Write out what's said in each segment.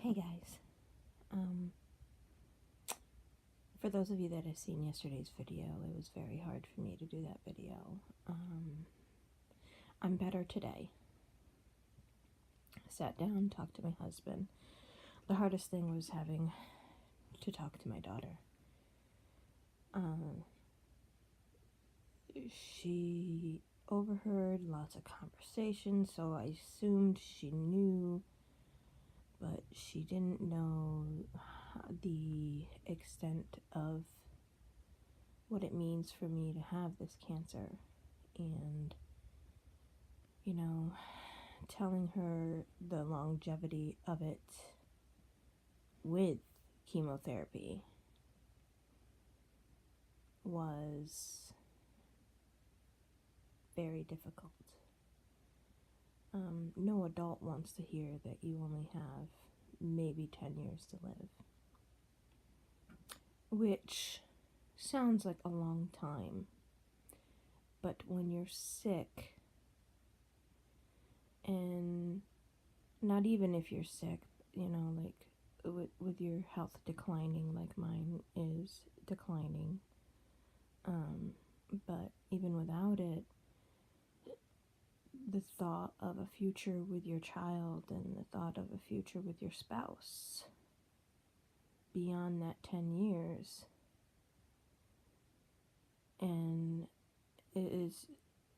Hey guys, um, for those of you that have seen yesterday's video, it was very hard for me to do that video. I'm better today. Sat down, talked to my husband. The hardest thing was having to talk to my daughter. She overheard lots of conversations, so I assumed she knew, but she didn't know the extent of what it means for me to have this cancer. And, telling her the longevity of it with chemotherapy was very difficult. No adult wants to hear that you only have maybe 10 years to live, which sounds like a long time, but when you're sick, and not even if you're sick, like with your health declining like mine is declining, but even without it, the thought of a future with your child and the thought of a future with your spouse beyond that 10 years, and it is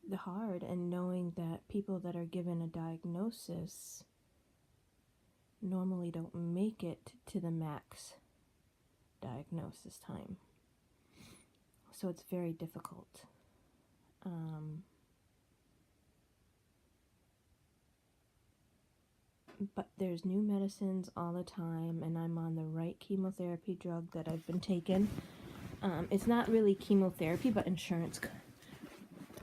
the hard, and knowing that people that are given a diagnosis normally don't make it to the max diagnosis time. So it's very difficult. But there's new medicines all the time, and I'm on the right chemotherapy drug that I've been taking. It's not really chemotherapy, but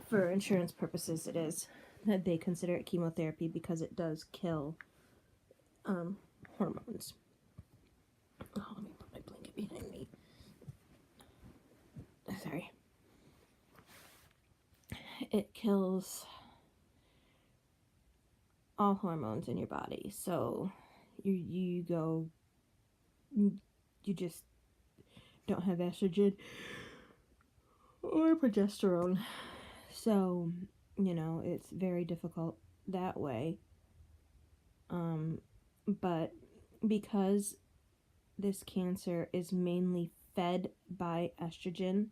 for insurance purposes it is. That they consider it chemotherapy because it does kill hormones. Oh, let me put my blanket behind me. Sorry. It kills all hormones in your body. So you just don't have estrogen or progesterone. So, it's very difficult that way. But because this cancer is mainly fed by estrogen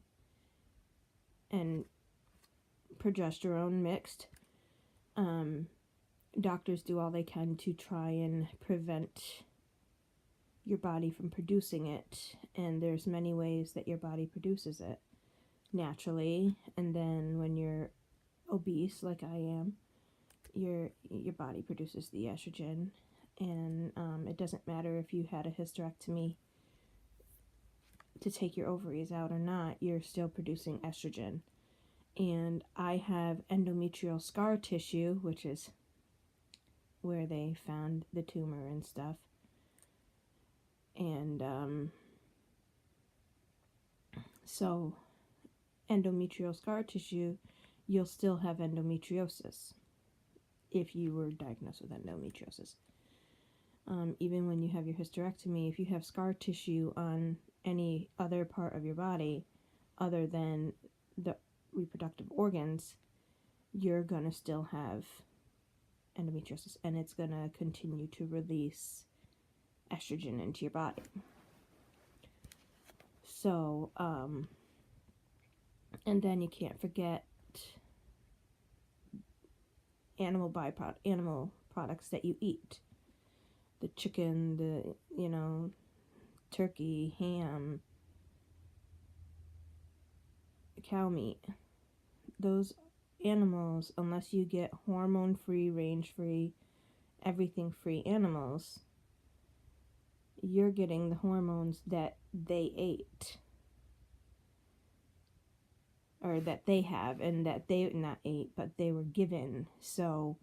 and progesterone mixed, doctors do all they can to try and prevent your body from producing it, and there's many ways that your body produces it naturally. And then when you're obese like I am, your body produces the estrogen, and it doesn't matter if you had a hysterectomy to take your ovaries out or not, you're still producing estrogen. And I have endometrial scar tissue, which is where they found the tumor and stuff. And so endometrial scar tissue, you'll still have endometriosis if you were diagnosed with endometriosis. Even when you have your hysterectomy, if you have scar tissue on any other part of your body other than the reproductive organs, you're going to still have endometriosis, and it's going to continue to release estrogen into your body. So, and then you can't forget animal products that you eat. The chicken, the, turkey, ham, cow meat. Those animals, unless you get hormone-free, range-free, everything-free animals, you're getting the hormones that they ate, or that they have, and that they not ate, but they were given. So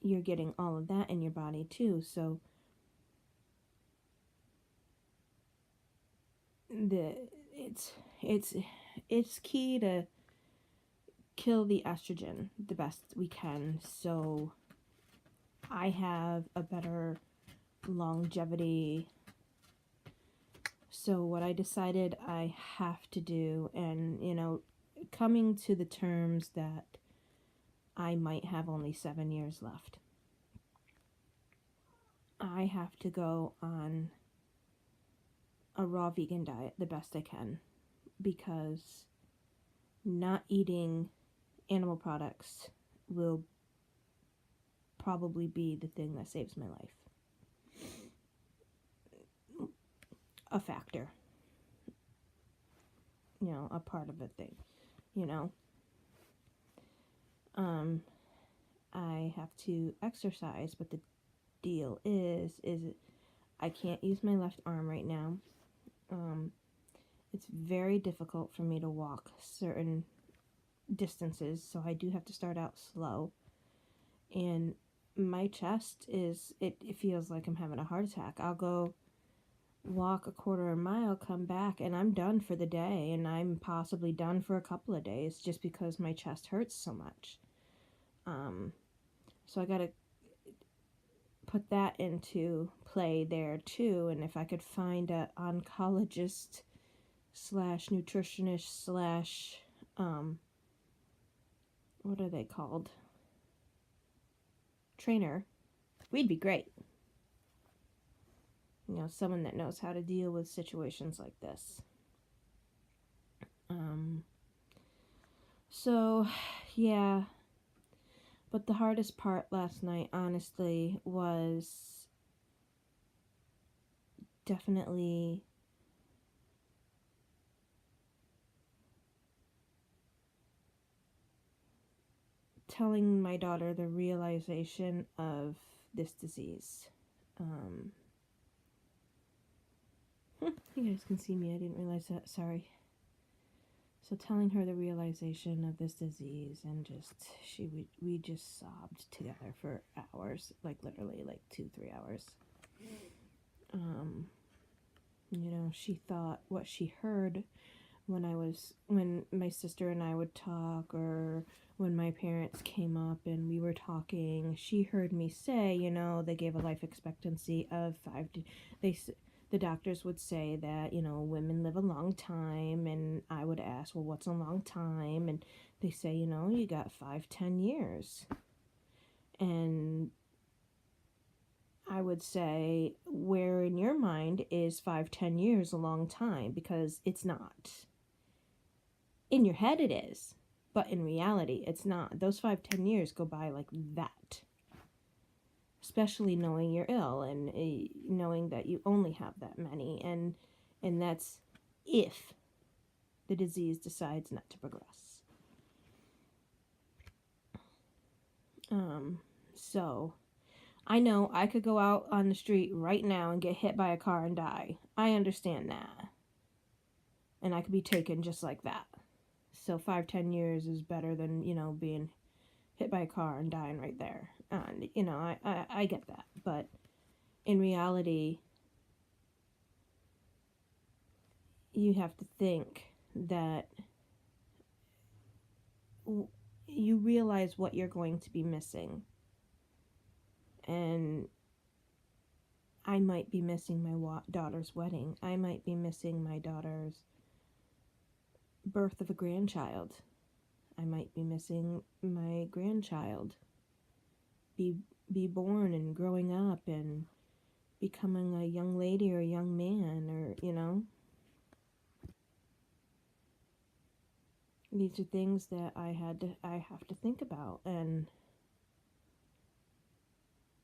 you're getting all of that in your body too. So it's key to kill the estrogen the best we can. So I have a better longevity. So what I decided I have to do, and, coming to the terms that I might have only 7 years left, I have to go on a raw vegan diet the best I can, because not eating animal products will probably be the thing that saves my life. A factor. A part of a thing. I have to exercise, but the deal is I can't use my left arm right now. It's very difficult for me to walk certain distances, so I do have to start out slow. And my chest it feels like I'm having a heart attack. I'll go walk a quarter of a mile, come back, and I'm done for the day, and I'm possibly done for a couple of days just because my chest hurts so much. So I gotta put that into play there too, and if I could find a oncologist / nutritionist / what are they called? Trainer, we'd be great. Someone that knows how to deal with situations like this. So, yeah. But the hardest part last night, honestly, was definitely telling my daughter the realization of this disease. You guys can see me, I didn't realize that, sorry. So telling her the realization of this disease, and we just sobbed together for hours, like literally like 2-3 hours. She thought what she heard when my sister and I would talk, or when my parents came up and we were talking, she heard me say, they gave a life expectancy of the doctors would say that, women live a long time, and I would ask, well, what's a long time? And they say, you got 5-10 years. And I would say, where in your mind is 5-10 years a long time? Because it's not. In your head it is, but in reality it's not. Those 5-10 years go by like that. Especially knowing you're ill, and knowing that you only have that many, and that's if the disease decides not to progress. So I know I could go out on the street right now and get hit by a car and die. I understand that. And I could be taken just like that. So 5-10 years is better than, being hit by a car and dying right there. And, I get that. But in reality, you have to think that you realize what you're going to be missing. And I might be missing my daughter's wedding. I might be missing my daughter's birth of a grandchild. I might be missing my grandchild be born and growing up and becoming a young lady or a young man, or these are things that I have to think about. And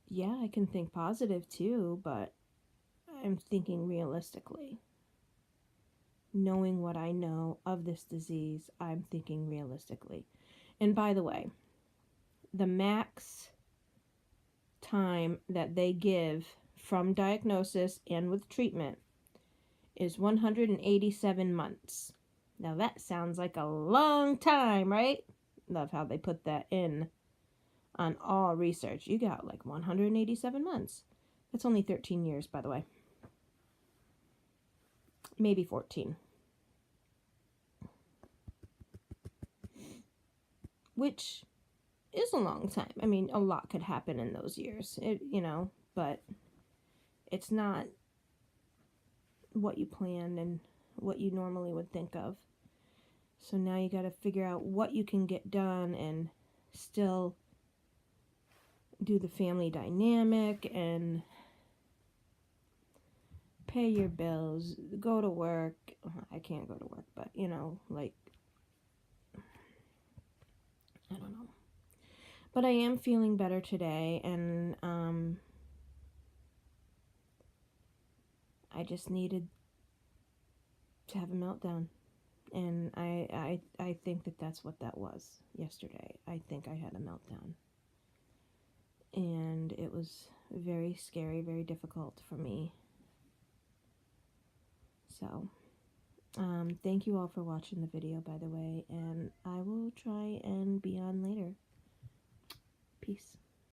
yeah, I can think positive too, but I'm thinking realistically. Knowing what I know of this disease, I'm thinking realistically. And by the way, the max time that they give from diagnosis and with treatment is 187 months. Now that sounds like a long time, right? Love how they put that in on all research. You got like 187 months. That's only 13 years, by the way. Maybe 14. Which is a long time. I mean, a lot could happen in those years, but it's not what you planned and what you normally would think of. So now you got to figure out what you can get done and still do the family dynamic and pay your bills, go to work. I can't go to work, but you know, like, I don't know. But I am feeling better today, and I just needed to have a meltdown. And I think that that's what that was yesterday. I think I had a meltdown. And it was very scary, very difficult for me. So, thank you all for watching the video, by the way, and I will try and be on later. Peace.